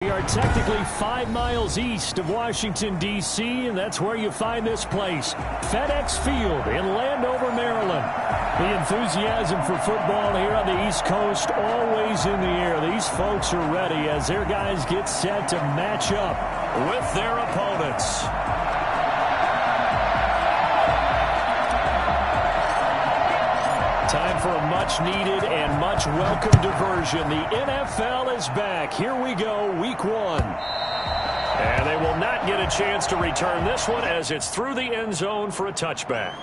We are technically 5 miles east of Washington, D.C., and that's where you find this place, FedEx Field in Landover, Maryland. The enthusiasm for football here on the East Coast always in the air. These folks are ready as their guys get set to match up with their opponents. Time for a much-needed and much-welcome diversion. The NFL is back. Here we go, Week 1. And they will not get a chance to return this one as it's through the end zone for a touchback.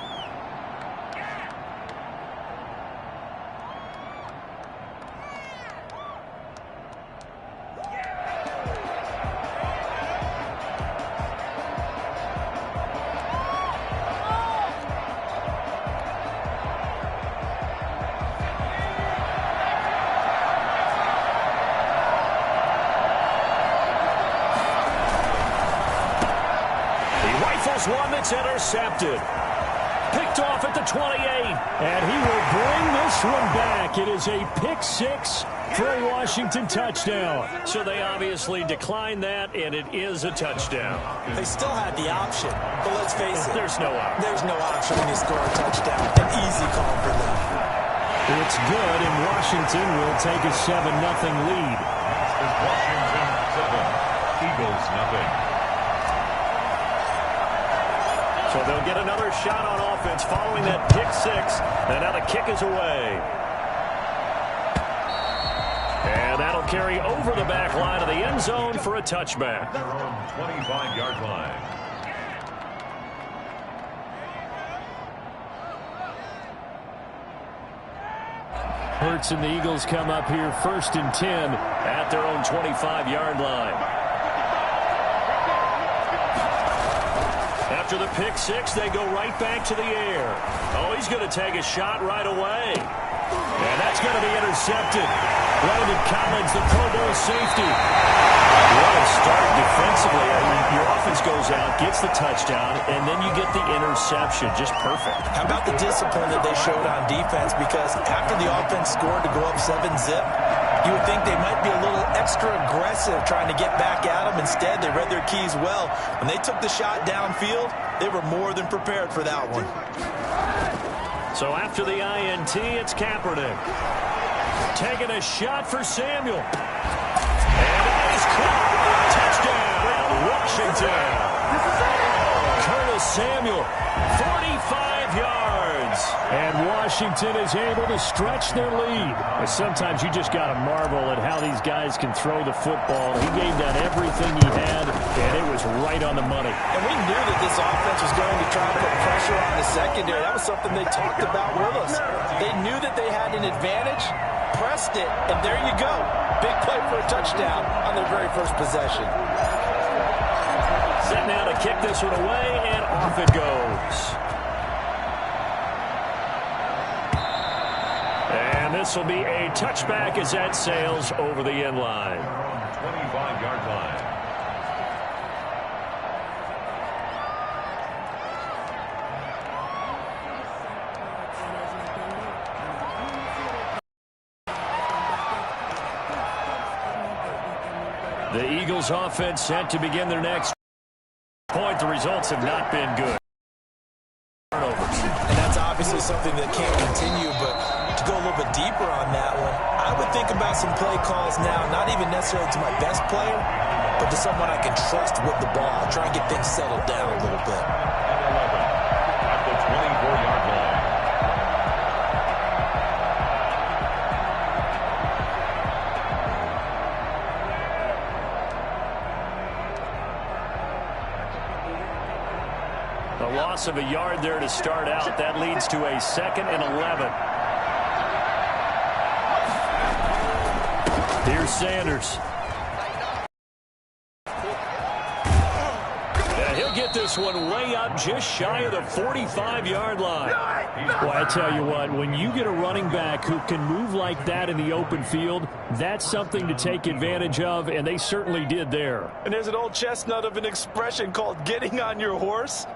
One that's intercepted. Picked off at the 28. And he will bring this one back. It is a pick-6 for a Washington touchdown. So they obviously declined that, and it is a touchdown. They still had the option, but let's face it. There's no option. There's no option when you score a touchdown. An easy call for them. It's good, and Washington will take a 7-0 lead. It's Washington 7, Eagles 0. So they'll get another shot on offense following that pick-6. And now the kick is away. And that'll carry over the back line of the end zone for a touchback. Their own 25-yard line. Hurts and the Eagles come up here 1st and 10 at their own 25-yard line. After the pick-6, they go right back to the air. Oh, he's going to take a shot right away. And that's going to be intercepted. Brandon Collins, the Pro Bowl safety. What a start defensively. I mean, your offense goes out, gets the touchdown, and then you get the interception. Just perfect. How about the discipline that they showed on defense? Because after the offense scored to go up 7-zip, you would think they might be a little extra aggressive trying to get back at them. Instead, they read their keys well. When they took the shot downfield, they were more than prepared for that one. So after the INT, it's Kaepernick. Taking a shot for Samuel. And it is caught. Touchdown, Washington. Curtis Samuel, 45 yards. And Washington is able to stretch their lead. And sometimes you just got to marvel at how these guys can throw the football. He gave that everything he had, and it was right on the money. And we knew that this offense was going to try to put pressure on the secondary. That was something they talked about with us. They knew that they had an advantage, pressed it, and there you go. Big play for a touchdown on their very first possession. Set now to kick this one away, and off it goes. And this will be a touchback as that sails over the end line. 25-yard line. The Eagles offense set to begin their next point. The results have not been good. Turnovers. And that's obviously something that can't continue, but to go a little bit deeper on that one, I would think about some play calls now, not even necessarily to my best player, but to someone I can trust with the ball. Try and get things settled down a little bit. 11 at the 24-yard line. A loss of a yard there to start out. That leads to a 2nd and 11. Here's Sanders. And he'll get this one way up just shy of the 45-yard line. Well, I tell you what, when you get a running back who can move like that in the open field, that's something to take advantage of, and they certainly did there. And there's an old chestnut of an expression called getting on your horse.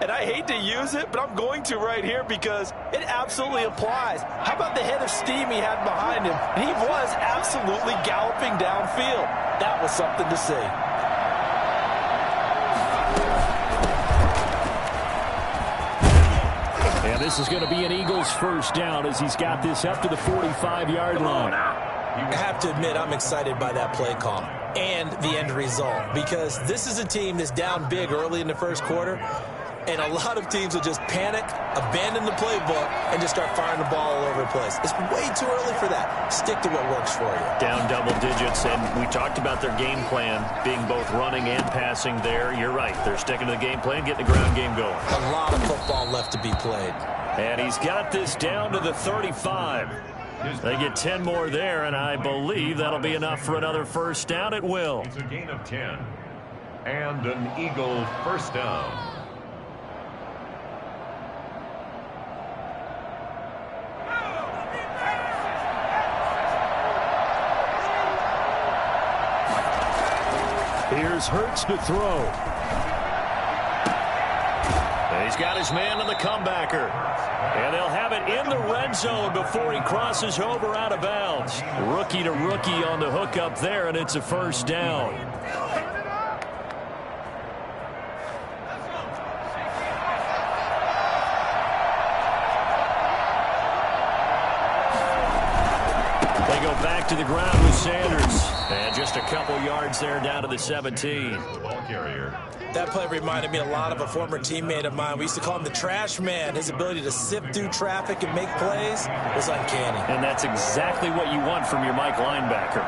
And I hate to use it, but I'm going to right here because it absolutely applies. How about the head of steam he had behind him? He was absolutely galloping downfield. That was something to see. And this is going to be an Eagles first down as he's got this up to the 45-yard line. I have to admit, I'm excited by that play call and the end result, because this is a team that's down big early in the first quarter, and a lot of teams will just panic, abandon the playbook, and just start firing the ball all over the place. It's way too early for that. Stick to what works for you. Down double digits, and we talked about their game plan being both running and passing there. You're right. They're sticking to the game plan, getting the ground game going. A lot of football left to be played. And he's got this down to the 35. They get 10 more there, and I believe that'll be enough for another first down. It will. It's a gain of 10. And an Eagle first down. Here's Hurts to throw. And he's got his man on the comebacker. And they'll have it in the red zone before he crosses over out of bounds. Rookie to rookie on the hook up there, and it's a first down. They go back to the ground with Sanders. And just a couple yards there down to the 17. Ball carrier. That play reminded me a lot of a former teammate of mine. We used to call him the trash man. His ability to sift through traffic and make plays was uncanny. And that's exactly what you want from your Mike linebacker.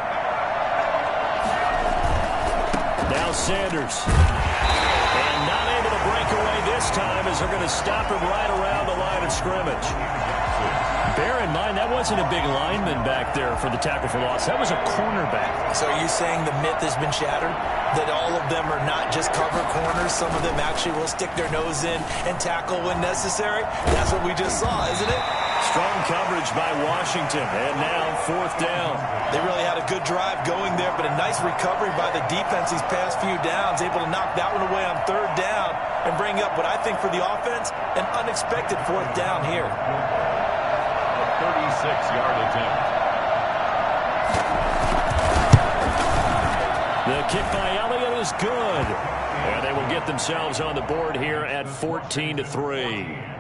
Now Sanders. And not able to break away this time as they're going to stop him right around the line of scrimmage. Bear in mind, that wasn't a big lineman back there for the tackle for loss. That was a cornerback. So are you saying the myth has been shattered? That all of them are not just cover corners? Some of them actually will stick their nose in and tackle when necessary? That's what we just saw, isn't it? Strong coverage by Washington. And now fourth down. They really had a good drive going there, but a nice recovery by the defense these past few downs. Able to knock that one away on third down and bring up what I think for the offense, an unexpected fourth down here. 36-yard attempt. The kick by Elliott is good. And they will get themselves on the board here at 14-3.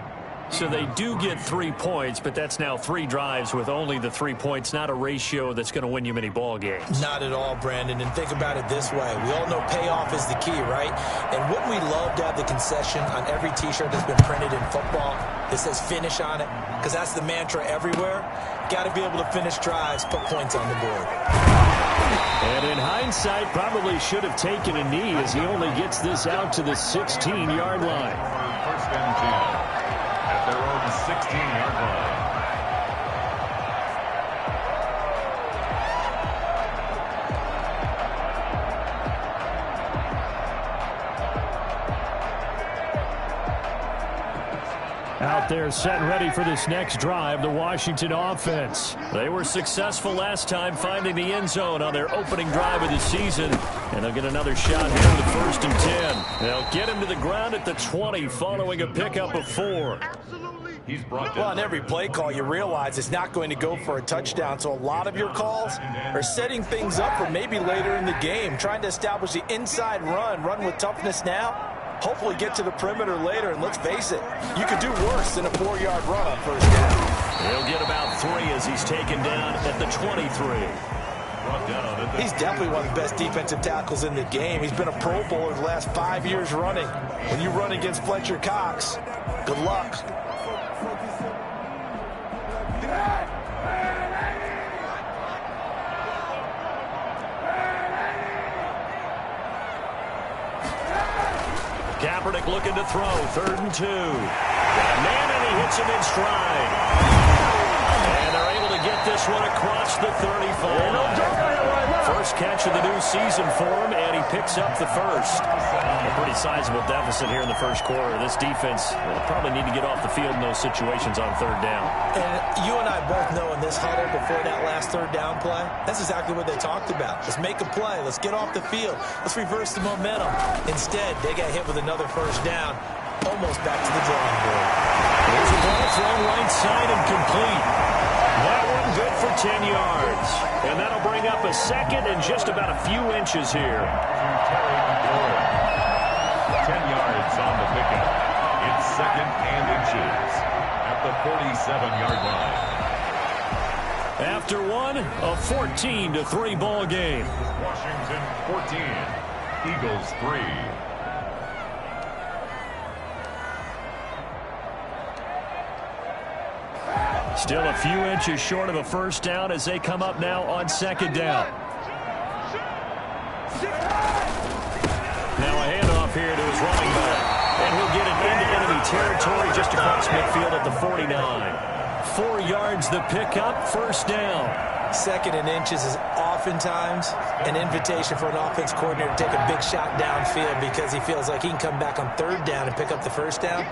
So they do get 3 points, but that's now 3 drives with only the 3 points, not a ratio that's going to win you many ball games. Not at all, Brandon. And think about it this way. We all know payoff is the key, right? And wouldn't we love to have the concession on every T-shirt that's been printed in football that says finish on it? Because that's the mantra everywhere. Got to be able to finish drives, put points on the board. And in hindsight, probably should have taken a knee as he only gets this out to the 16-yard line. First and 10. At their own 16-yard line. Out there set and ready for this next drive, the Washington offense. They were successful last time finding the end zone on their opening drive of the season. And they'll get another shot here with the first and 10. They'll get him to the ground at the 20 following a pickup of 4. He's brought Well, on every play call, you realize it's not going to go for a touchdown. So a lot of your calls are setting things up for maybe later in the game, trying to establish the inside run with toughness now. Hopefully get to the perimeter later, and let's face it, you could do worse than a 4-yard run on first down. He'll get about 3 as he's taken down at the 23. He's definitely one of the best defensive tackles in the game. He's been a Pro Bowler the last 5 years running. When you run against Fletcher Cox, good luck. Kaepernick looking to throw, 3rd and 2. Got a man, and he hits him in stride. And they're able to get this one across the 35. First catch of the new season for him, and he picks up the first. A pretty sizable deficit here in the first quarter. This defense will probably need to get off the field in those situations on 3rd down. And you and I both know in this huddle before that last 3rd down play, that's exactly what they talked about. Let's make a play. Let's get off the field. Let's reverse the momentum. Instead, they got hit with another first down, almost back to the drawing board. There's a ball thrown right side and complete. That one good for 10 yards. And that'll bring up a second and just about a few inches here. 10 yards on the pickup. It's second and inches at the 47-yard line. After one, a 14-3 ball game. Washington 14, Eagles 3. Still a few inches short of a first down as they come up now on second down. Now a handoff here to his running back. And he'll get it into enemy territory just across midfield at the 49. 4 yards the pickup, first down. Second and inches is oftentimes an invitation for an offense coordinator to take a big shot downfield because he feels like he can come back on third down and pick up the first down.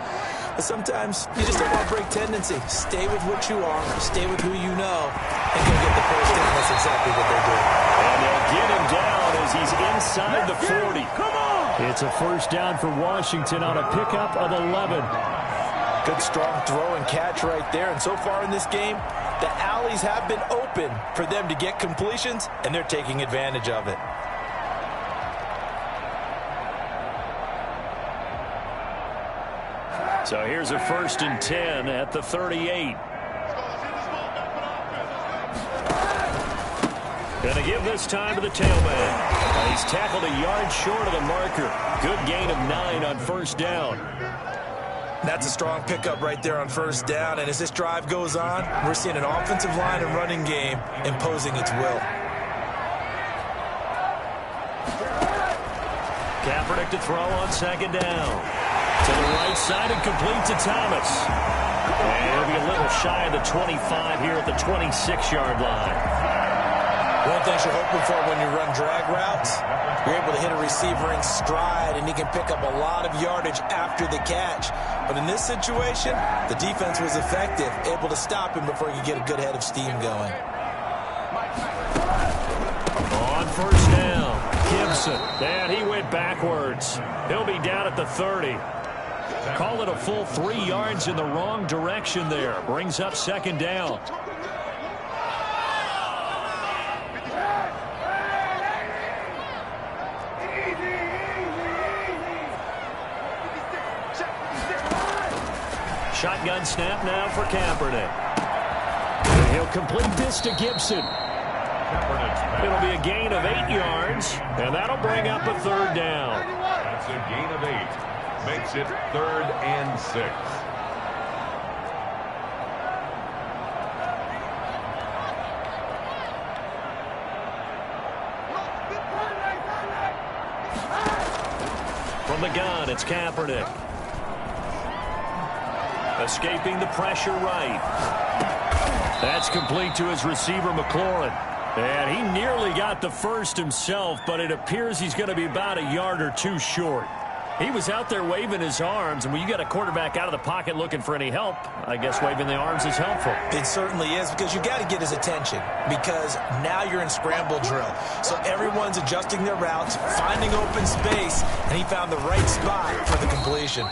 But sometimes you just don't want to break tendency. Stay with what you are, stay with who you know, and go get the first down. That's exactly what they do. And they'll get him down as he's inside the 40. Come on! It's a first down for Washington on a pickup of 11. Good strong throw and catch right there. And so far in this game, the alleys have been open for them to get completions, and they're taking advantage of it. So here's a first and 10 at the 38. Going to give this time to the tailback. He's tackled a yard short of the marker. Good gain of 9 on first down. That's a strong pickup right there on first down. And as this drive goes on, we're seeing an offensive line and running game imposing its will. Kaepernick to throw on second down. To the right side and complete to Thomas. And he'll be a little shy of the 25 here at the 26-yard line. One thing you're hoping for when you run drag routes, you're able to hit a receiver in stride, and he can pick up a lot of yardage after the catch. But in this situation, the defense was effective, able to stop him before he could get a good head of steam going. On first down, Gibson. And he went backwards. He'll be down at the 30. Call it a full 3 yards in the wrong direction there. Brings up second down. Shotgun snap now for Kaepernick. And he'll complete this to Gibson. It'll be a gain of 8 yards, and that'll bring up a third down. That's a gain of 8. Makes it 3rd and 6. From the gun, it's Kaepernick. Escaping the pressure right. That's complete to his receiver, McLaurin. And he nearly got the first himself, but it appears he's going to be about a yard or two short. He was out there waving his arms, and when you got a quarterback out of the pocket looking for any help, I guess waving the arms is helpful. It certainly is, because you got to get his attention, because now you're in scramble drill. So everyone's adjusting their routes, finding open space, and he found the right spot for the completion.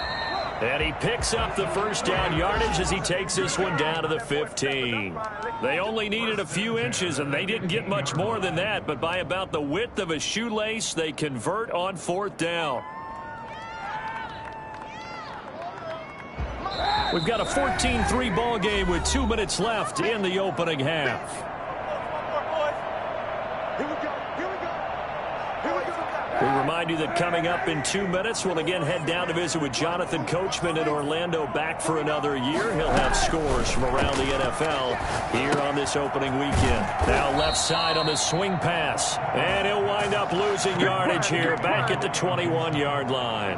And he picks up the first down yardage as he takes this one down to the 15. They only needed a few inches, and they didn't get much more than that, but by about the width of a shoelace, they convert on fourth down. We've got a 14-3 ball game with 2 minutes left in the opening half. We remind you that coming up in 2 minutes, we'll again head down to visit with Jonathan Coachman in Orlando, back for another year. He'll have scores from around the NFL here on this opening weekend. Now left side on the swing pass, and he'll wind up losing yardage here back at the 21-yard line.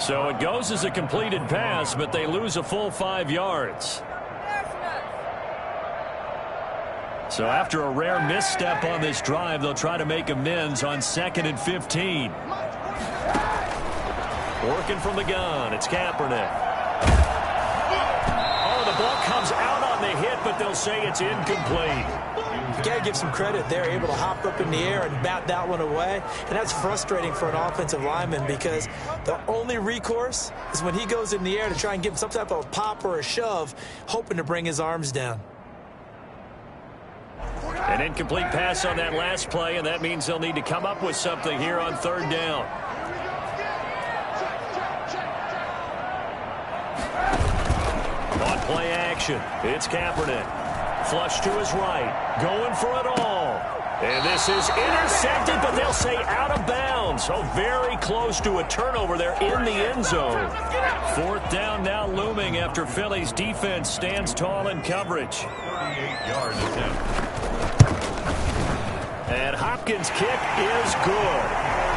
So it goes as a completed pass, but they lose a full 5 yards. So after a rare misstep on this drive, they'll try to make amends on 2nd and 15. Working from the gun, it's Kaepernick. Oh, the ball comes out on the hit, but they'll say it's incomplete. You got to give some credit. They're able to hop up in the air and bat that one away. And that's frustrating for an offensive lineman, because the only recourse is when he goes in the air to try and give him some type of a pop or a shove, hoping to bring his arms down. An incomplete pass on that last play, and that means they'll need to come up with something here on third down. On play action, it's Kaepernick. Flush to his right, going for it all. And this is intercepted, but they'll say out of bounds. So very close to a turnover there in the end zone. Fourth down now looming after Philly's defense stands tall in coverage. 38-yard attempt. And Hopkins' kick is good.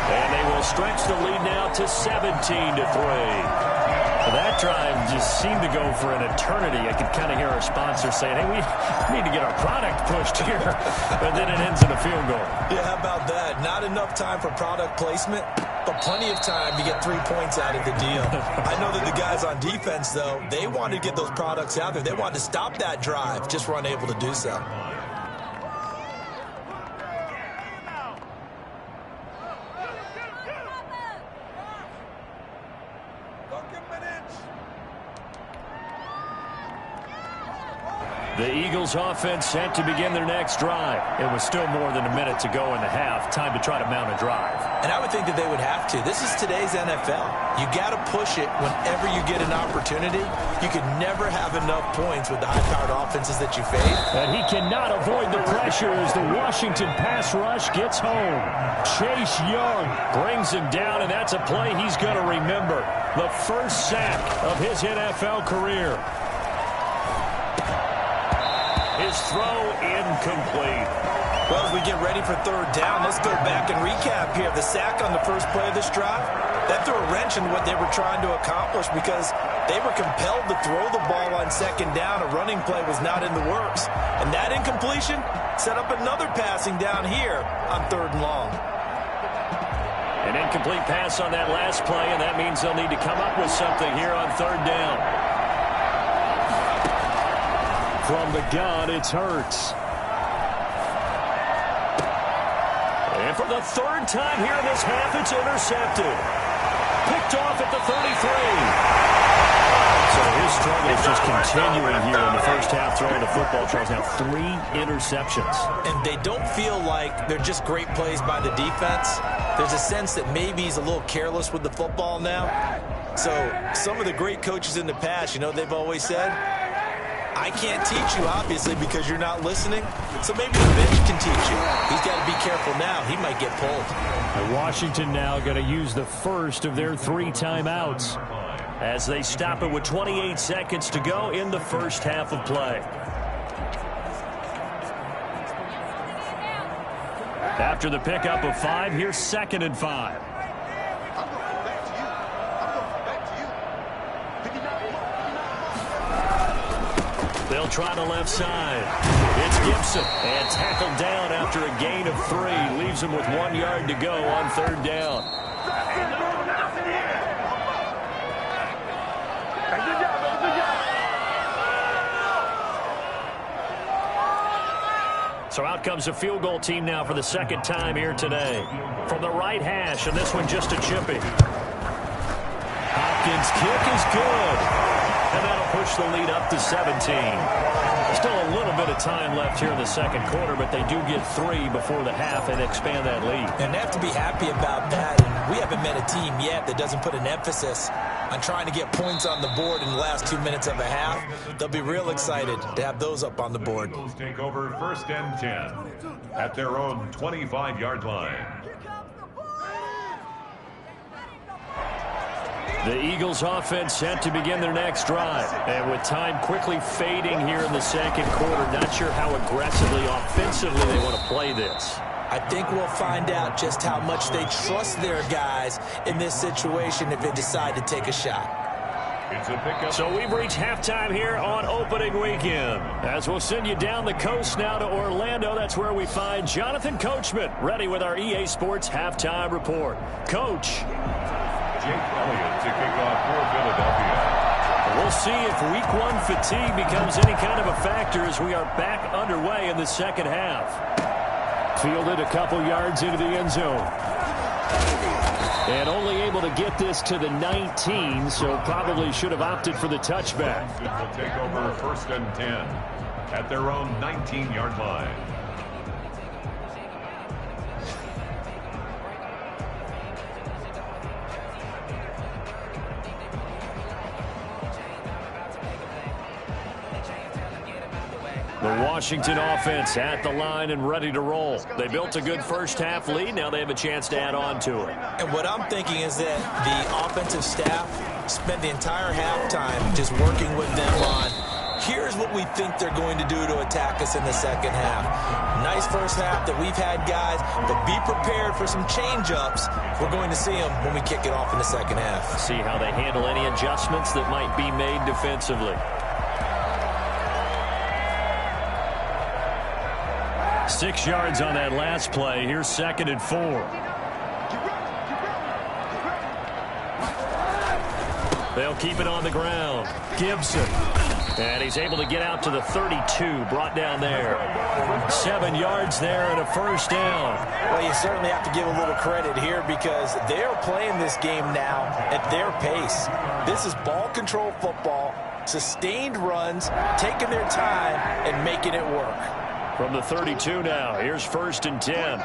And they will stretch the lead now to 17-3. That drive just seemed to go for an eternity. I could kind of hear our sponsor saying, hey, we need to get our product pushed here. But then it ends in a field goal. Yeah, how about that? Not enough time for product placement, but plenty of time to get 3 points out of the deal. I know that the guys on defense, though, they wanted to get those products out there. They wanted to stop that drive, just were unable to do so. The Eagles offense set to begin their next drive. It was still more than a minute to go in the half. Time to try to mount a drive. And I would think that they would have to. This is today's NFL. You got to push it whenever you get an opportunity. You could never have enough points with the high-powered offenses that you face. And he cannot avoid the pressure as the Washington pass rush gets home. Chase Young brings him down, and that's a play he's going to remember. The first sack of his NFL career. His throw incomplete. Well, as we get ready for third down, let's go back and recap here. The sack on the first play of this drive, that threw a wrench in what they were trying to accomplish because they were compelled to throw the ball on second down. A running play was not in the works. And that incompletion set up another passing down here on third and long. An incomplete pass on that last play, and that means they'll need to come up with something here on third down. From the gun, it's Hurts. And for the third time here in this half, it's intercepted. Picked off at the 33. So his struggle is just continuing here in the first half, throwing the football. Charles, now 3 interceptions. And they don't feel like they're just great plays by the defense. There's a sense that maybe he's a little careless with the football now. So some of the great coaches in the past, you know, they've always said, I can't teach you, obviously, because you're not listening. So maybe the bench can teach you. He's got to be careful now. He might get pulled. And Washington now going to use the first of their 3 timeouts as they stop it with 28 seconds to go in the first half of play. After the pickup of 5, here's 2nd and 5. They'll try the left side. It's Gibson. And tackled down after a gain of 3. Leaves him with 1 yard to go on third down. So out comes a field goal team now for the second time here today. From the right hash, and this one just a chippy. Hopkins' kick is good. And that'll push the lead up to 17. Still a little bit of time left here in the second quarter, but they do get 3 before the half and expand that lead. And they have to be happy about that. And we haven't met a team yet that doesn't put an emphasis on trying to get points on the board in the last 2 minutes of a half. They'll be real excited to have those up on the board. Eagles take over 1st and 10 at their own 25-yard line. The Eagles offense set to begin their next drive. And with time quickly fading here in the second quarter, not sure how aggressively, offensively they want to play this. I think we'll find out just how much they trust their guys in this situation if they decide to take a shot. It's a pickup. So we've reached halftime here on opening weekend. As we'll send you down the coast now to Orlando, that's where we find Jonathan Coachman, ready with our EA Sports halftime report. Coach. Jake Elliott to kick off for Philadelphia. We'll see if week 1 fatigue becomes any kind of a factor as we are back underway in the second half. Fielded a couple yards into the end zone. And only able to get this to the 19, so probably should have opted for the touchback. Will take over 1st and 10 at their own 19-yard line. The Washington offense at the line and ready to roll. They built a good first-half lead. Now they have a chance to add on to it. And what I'm thinking is that the offensive staff spent the entire halftime just working with them on, here's what we think they're going to do to attack us in the second half. Nice first half that we've had, guys, but be prepared for some change-ups. We're going to see them when we kick it off in the second half. See how they handle any adjustments that might be made defensively. 6 yards on that last play. Here's 2nd and 4. They'll keep it on the ground. Gibson. And he's able to get out to the 32, brought down there. 7 yards there and a first down. Well, you certainly have to give a little credit here because they're playing this game now at their pace. This is ball control football, sustained runs, taking their time and making it work. From the 32 now, here's 1st and 10.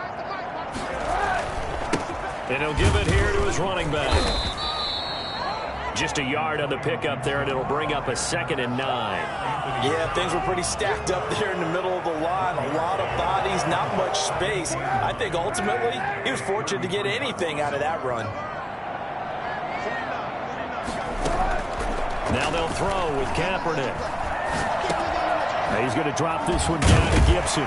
And he'll give it here to his running back. Just a yard on the pickup there, and it'll bring up a 2nd and 9. Yeah, things were pretty stacked up there in the middle of the line. A lot of bodies, not much space. I think ultimately he was fortunate to get anything out of that run. Now they'll throw with Kaepernick. He's going to drop this one down to Gibson.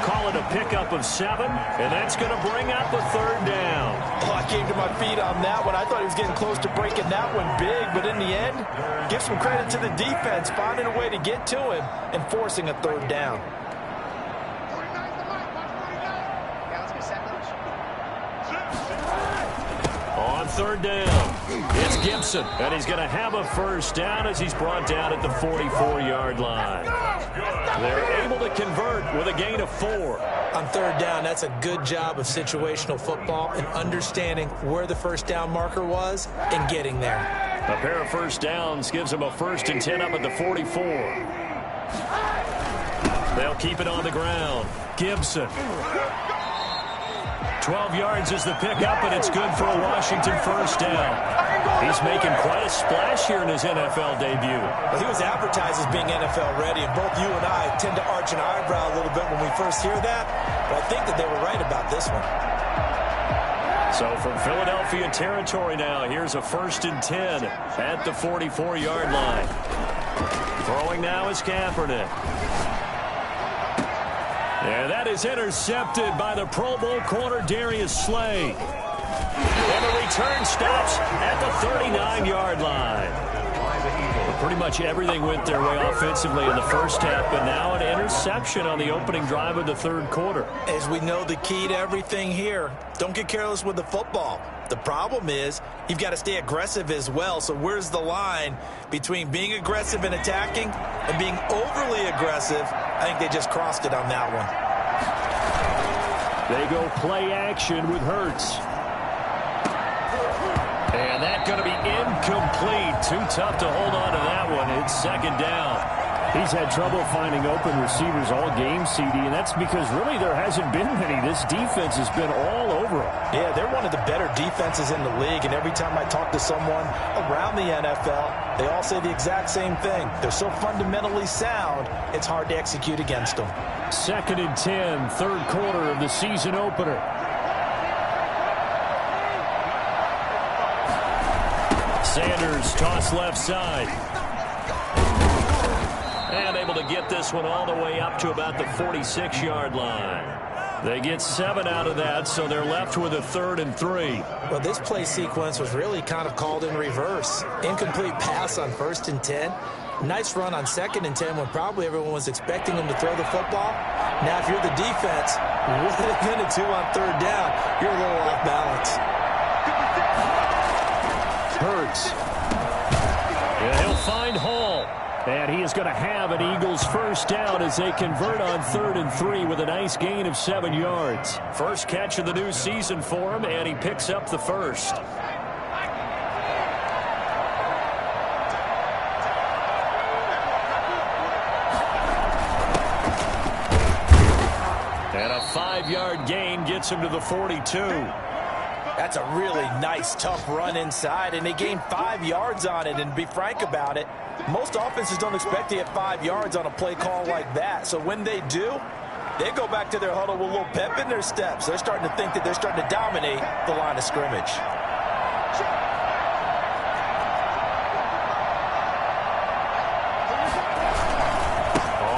Call it a pickup of 7, and that's going to bring up a 3rd down. Oh, I came to my feet on that one. I thought he was getting close to breaking that one big, but in the end, give some credit to the defense, finding a way to get to him and forcing a 3rd down. On 3rd down, it's Gibson, and he's going to have a first down as he's brought down at the 44-yard line. They're able to convert with a gain of 4. On 3rd down, that's a good job of situational football and understanding where the first down marker was and getting there. A pair of first downs gives them a 1st and 10 up at the 44. They'll keep it on the ground. Gibson. 12 yards is the pickup, and it's good for a Washington first down. He's making quite a splash here in his NFL debut. Well, he was advertised as being NFL ready, and both you and I tend to arch an eyebrow a little bit when we first hear that, but I think that they were right about this one. So from Philadelphia territory now, here's a 1st and 10 at the 44-yard line. Throwing now is Kaepernick. And that is intercepted by the Pro Bowl corner Darius Slay. And the return stops at the 39-yard line. But pretty much everything went their way offensively in the first half, but now an interception on the opening drive of the 3rd quarter. As we know, the key to everything here, don't get careless with the football. The problem is you've got to stay aggressive as well. So where's the line between being aggressive and attacking and being overly aggressive? I think they just crossed it on that one. They go play action with Hurts. And that's going to be incomplete. Too tough to hold on to that one. It's 2nd down. He's had trouble finding open receivers all game, CD, and that's because really there hasn't been many. This defense has been all over him. Yeah, they're one of the better defenses in the league, and every time I talk to someone around the NFL, they all say the exact same thing. They're so fundamentally sound, it's hard to execute against them. 2nd and 10, 3rd quarter of the season opener. Sanders toss left side. And able to get this one all the way up to about the 46-yard line. They get 7 out of that, so they're left with a 3rd and 3. Well, this play sequence was really kind of called in reverse. Incomplete pass on 1st and 10. Nice run on 2nd and 10 when probably everyone was expecting them to throw the football. Now, if you're the defense, what are they going to do on 3rd down? You're a little off balance. Hurts. Yeah, he'll find Hall. And he is going to have an Eagles first down as they convert on 3rd and 3 with a nice gain of 7 yards. First catch of the new season for him, and he picks up the first. And a 5-yard gain gets him to the 42. That's a really nice, tough run inside, and they gained 5 yards on it. And to be frank about it, most offenses don't expect to get 5 yards on a play call like that. So when they do, they go back to their huddle with a little pep in their steps. They're starting to think that they're starting to dominate the line of scrimmage.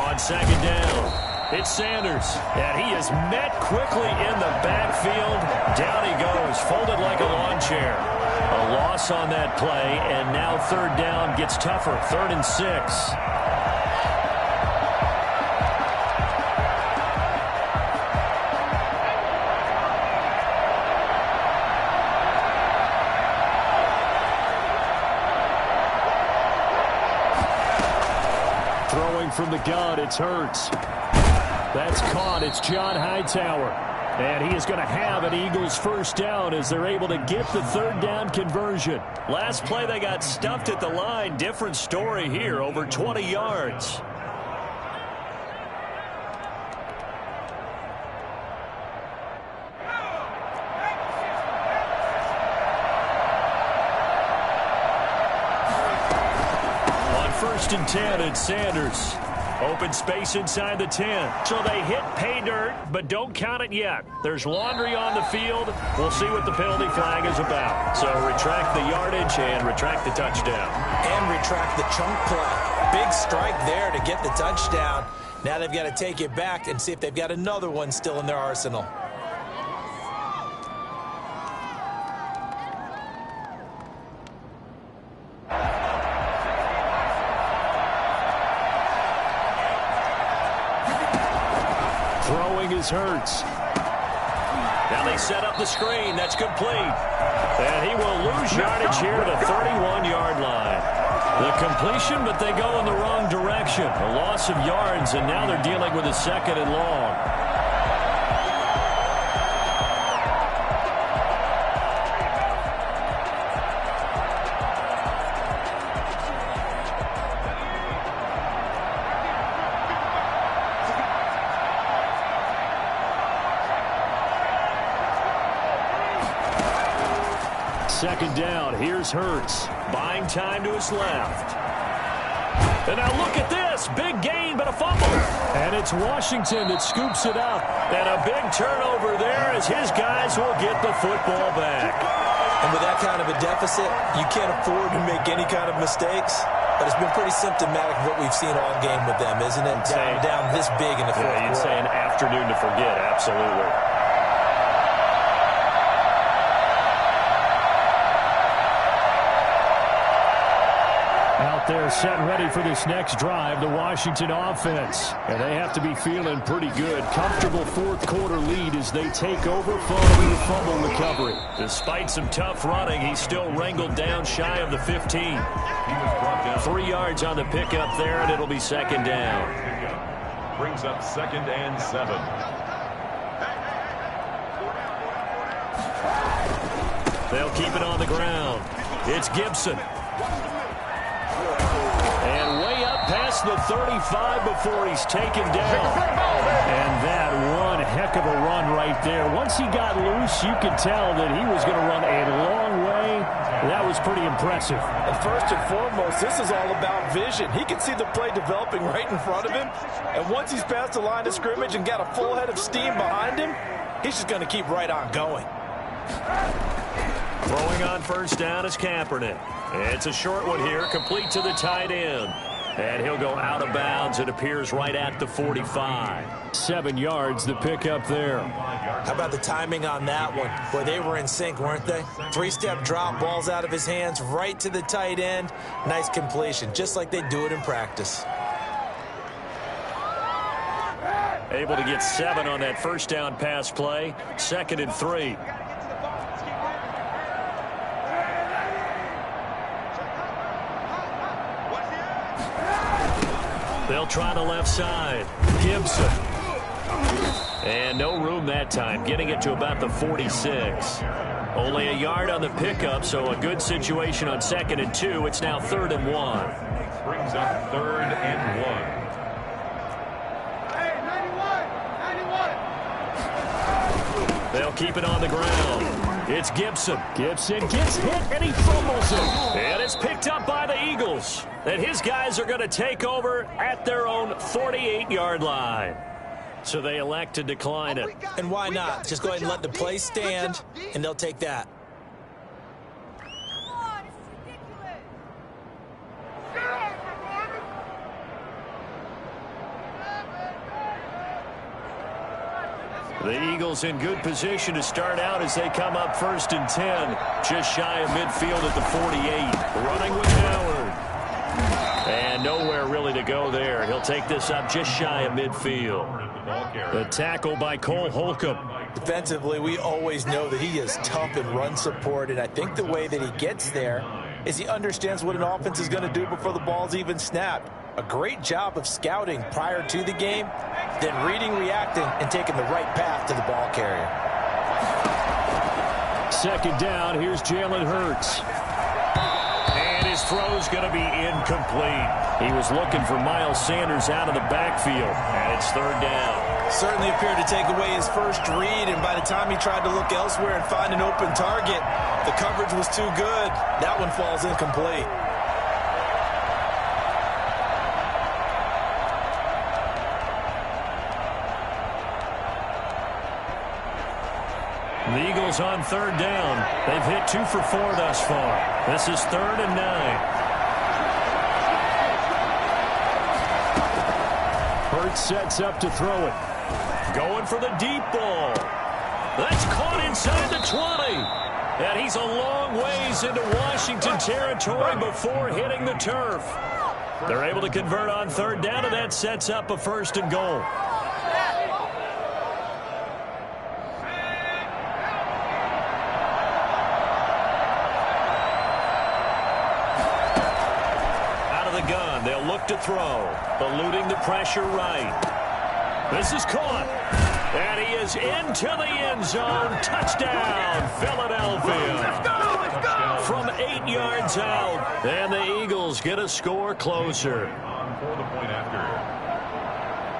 On second down, it's Sanders, and he is met quickly in the backfield. Down he goes, folded like a lawn chair. A loss on that play, and now third down gets tougher, 3rd and 6. Throwing from the gun, it's Hurts. That's caught. It's John Hightower. And he is going to have an Eagles first down as they're able to get the third down conversion. Last play, they got stuffed at the line. Different story here, over 20 yards. On 1st and 10, it's Sanders. Open space inside the 10. So they hit pay dirt, but don't count it yet. There's laundry on the field. We'll see what the penalty flag is about. So retract the yardage and retract the touchdown. And retract the chunk play. Big strike there to get the touchdown. Now they've got to take it back and see if they've got another one still in their arsenal. Hurts. Now they set up the screen. That's complete. And he will lose yardage here to the 31-yard line. The completion, but they go in the wrong direction. A loss of yards, and now they're dealing with a 2nd and long. Second down, here's Hurts. Buying time to his left. And now look at this. Big gain, but a fumble. And it's Washington that scoops it up. And a big turnover there as his guys will get the football back. And with that kind of a deficit, you can't afford to make any kind of mistakes. But it's been pretty symptomatic of what we've seen all game with them, isn't it? Down this big in the fourth quarter. You'd say an afternoon to forget, absolutely. They're set ready for this next drive, the Washington offense. And they have to be feeling pretty good. Comfortable fourth quarter lead as they take over following the fumble recovery. Despite some tough running, he's still wrangled down shy of the 15. 3 yards on the pickup there, and it'll be 2nd down. Brings up 2nd and 7. They'll keep it on the ground. It's Gibson. And way up past the 35 before he's taken down. And that one heck of a run right there. Once he got loose, you could tell that he was going to run a long way. That was pretty impressive. And first and foremost, this is all about vision. He can see the play developing right in front of him. And once he's past the line of scrimmage and got a full head of steam behind him, he's just going to keep right on going. Throwing on first down is Kaepernick. It's a short one here, complete to the tight end. And he'll go out of bounds. It appears right at the 45. 7 yards, the pickup there. How about the timing on that one? Boy, they were in sync, weren't they? 3-step drop, balls out of his hands, right to the tight end. Nice completion, just like they do it in practice. Able to get 7 on that first down pass play. 2nd and 3. They'll try the left side. Gibson. And no room that time, getting it to about the 46. Only a yard on the pickup, so a good situation on 2nd and 2. It's now 3rd and 1. Brings up 3rd and 1. They'll keep it on the ground. It's Gibson. Gibson gets hit, and he fumbles it. And it's picked up by the Eagles. And his guys are going to take over at their own 48-yard line. So they elect to decline it. And why not? Just go ahead and let the play stand, and they'll take that. The Eagles in good position to start out as they come up 1st and 10. Just shy of midfield at the 48. Running with Howard. And nowhere really to go there. He'll take this up just shy of midfield. The tackle by Cole Holcomb. Defensively, we always know that he is tough in run support, and I think the way that he gets there is he understands what an offense is going to do before the ball's even snapped. A great job of scouting prior to the game, then reading, reacting, and taking the right path to the ball carrier. 2nd down, here's Jalen Hurts. And his throw's going to be incomplete. He was looking for Miles Sanders out of the backfield, and it's 3rd down. Certainly appeared to take away his first read, and by the time he tried to look elsewhere and find an open target, the coverage was too good. That one falls incomplete. The Eagles on 3rd down. They've hit 2 for 4 thus far. This is 3rd and 9. Hurts sets up to throw it. Going for the deep ball. That's caught inside the 20. And he's a long ways into Washington territory before hitting the turf. They're able to convert on 3rd down, and that sets up a 1st and goal. They'll look to throw, eluding the pressure right. This is caught, and he is into the end zone. Touchdown, Philadelphia. Let's go. From 8 yards out, and the Eagles get a score closer. For the point after.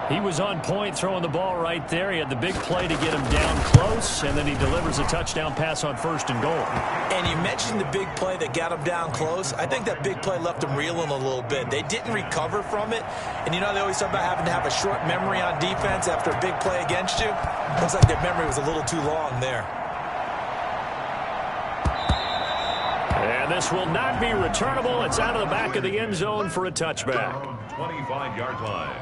He was on point throwing the ball right there. He had the big play to get him down close, and then he delivers a touchdown pass on 1st and goal. And you mentioned the big play that got him down close. I think that big play left him reeling a little bit. They didn't recover from it. And you know, they always talk about having to have a short memory on defense after a big play against you. Looks like their memory was a little too long there. And this will not be returnable. It's out of the back of the end zone for a touchback. 25-yard line.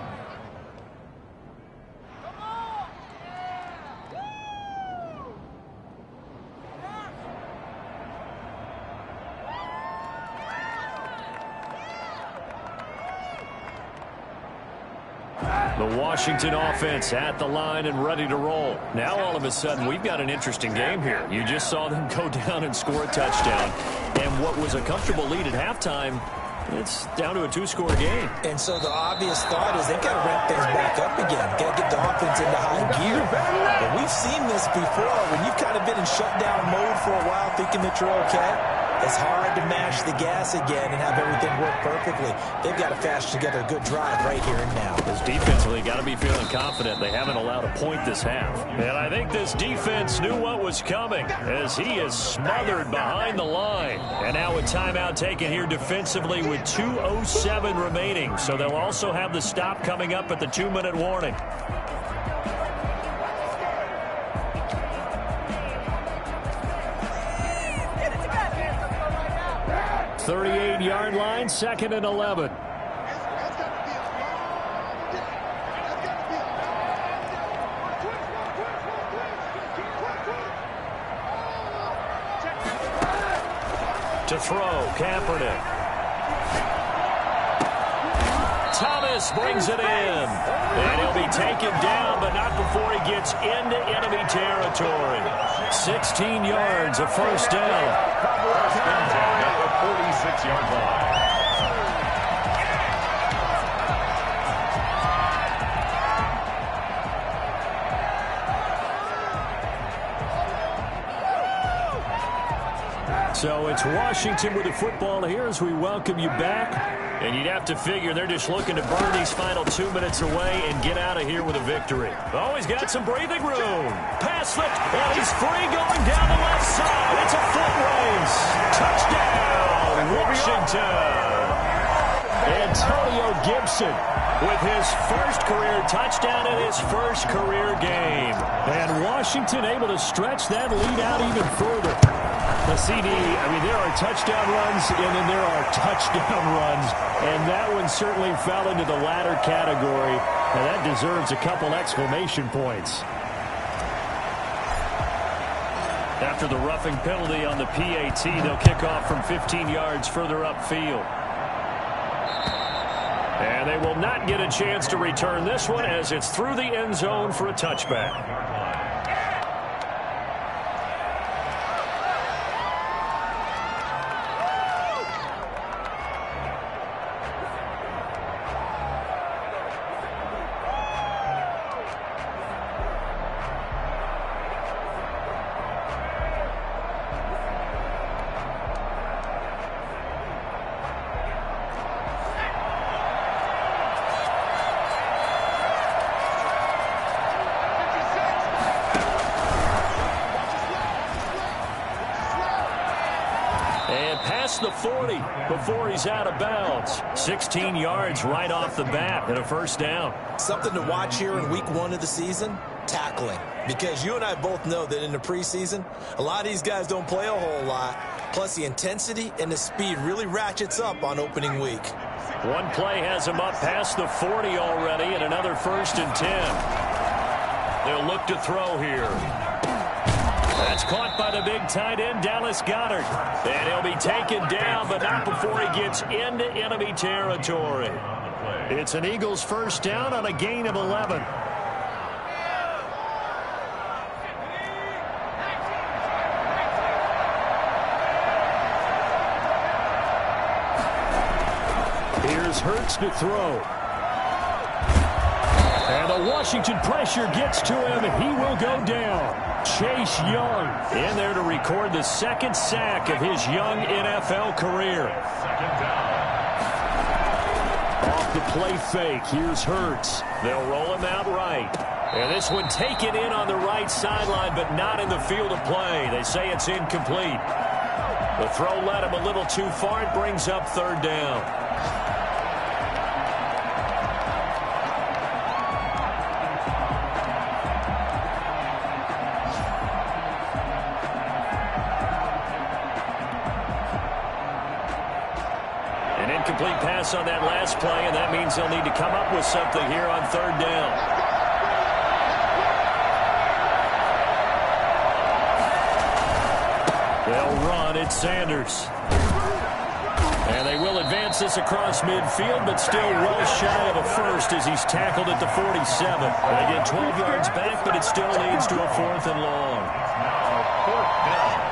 The Washington offense at the line and ready to roll. Now all of a sudden we've got an interesting game here. You just saw them go down and score a touchdown. And what was a comfortable lead at halftime, it's down to a 2-score game. And so the obvious thought is they've got to ramp things back up again. Got to get the offense into high gear. But we've seen this before. When you've kind of been in shutdown mode for a while thinking that you're okay, it's hard to mash the gas again and have everything work perfectly. They've got to fashion together a good drive right here and now. This defensively got to be feeling confident. They haven't allowed a point this half. And I think this defense knew what was coming as he is smothered behind the line. And now a timeout taken here defensively with 2:07 remaining. So they'll also have the stop coming up at the 2-minute warning. 38-yard line, 2nd and 11. To throw, Kaepernick. Thomas brings it in. And he'll be taken down, but not before he gets into enemy territory. 16 yards, a 1st down. 46-yard line. So it's Washington with the football here as we welcome you back. And you'd have to figure they're just looking to burn these final 2 minutes away and get out of here with a victory. Oh, he's got some breathing room. Pass slipped, and he's free going down the left outside. It's a foot race. Touchdown, Washington. Antonio Gibson with his first career touchdown in his first career game. And Washington able to stretch that lead out even further. The CD, I mean, there are touchdown runs and then there are touchdown runs. And that one certainly fell into the latter category. And that deserves a couple exclamation points. After the roughing penalty on the PAT, they'll kick off from 15 yards further upfield. And they will not get a chance to return this one as it's through the end zone for a touchback. The 40 before he's out of bounds. 16 yards right off the bat and a first down. Something to watch here in week 1 of the season, tackling. Because you and I both know that in the preseason, a lot of these guys don't play a whole lot. Plus the intensity and the speed really ratchets up on opening week. One play has him up past the 40 already and another 1st and 10. They'll look to throw here. That's caught by the big tight end, Dallas Goedert. And he'll be taken down, but not before he gets into enemy territory. It's an Eagles first down on a gain of 11. Here's Hurts to throw. And the Washington pressure gets to him, and he will go down. Chase Young in there to record the 2nd sack of his young NFL career. Off the play fake, here's Hurts. They'll roll him out right. And this one taken in on the right sideline, but not in the field of play. They say it's incomplete. The throw led him a little too far. It brings up 3rd down. Incomplete pass on that last play, and that means they'll need to come up with something here on 3rd down. They'll run. It's Sanders. And they will advance this across midfield, but still well shy of a first as he's tackled at the 47. They get 12 yards back, but it still leads to a 4th and long. Now 4th down.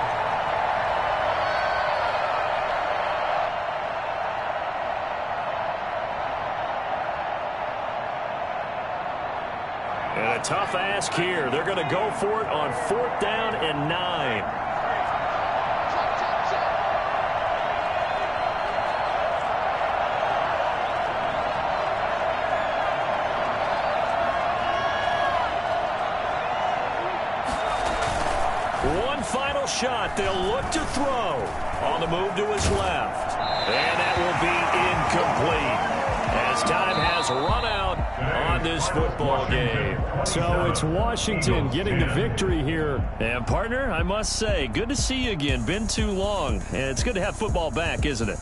And a tough ask here. They're going to go for it on 4th down and 9. One final shot. They'll look to throw on the move to his left. And that will be incomplete as time has run out on this football game. So it's Washington getting the victory here. And, partner, I must say, good to see you again. Been too long. And it's good to have football back, isn't it?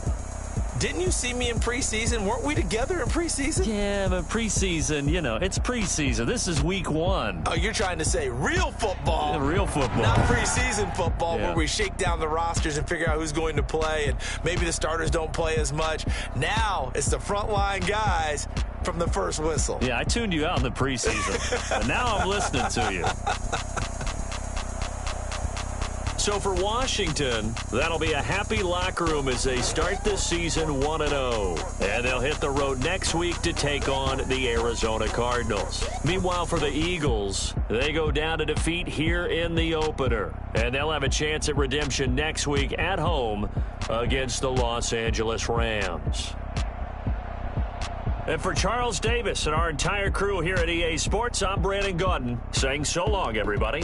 Didn't you see me in preseason? Weren't we together in preseason? Yeah, but preseason, you know, it's preseason. This is week 1. Oh, you're trying to say real football. Yeah, real football. Not preseason football where we shake down the rosters and figure out who's going to play, and maybe the starters don't play as much. Now it's the frontline guys from the first whistle. Yeah, I tuned you out in the preseason. But now I'm listening to you. So for Washington, that'll be a happy locker room as they start this season 1-0. And they'll hit the road next week to take on the Arizona Cardinals. Meanwhile, for the Eagles, they go down to defeat here in the opener. And they'll have a chance at redemption next week at home against the Los Angeles Rams. And for Charles Davis and our entire crew here at EA Sports, I'm Brandon Gaudin saying so long, everybody.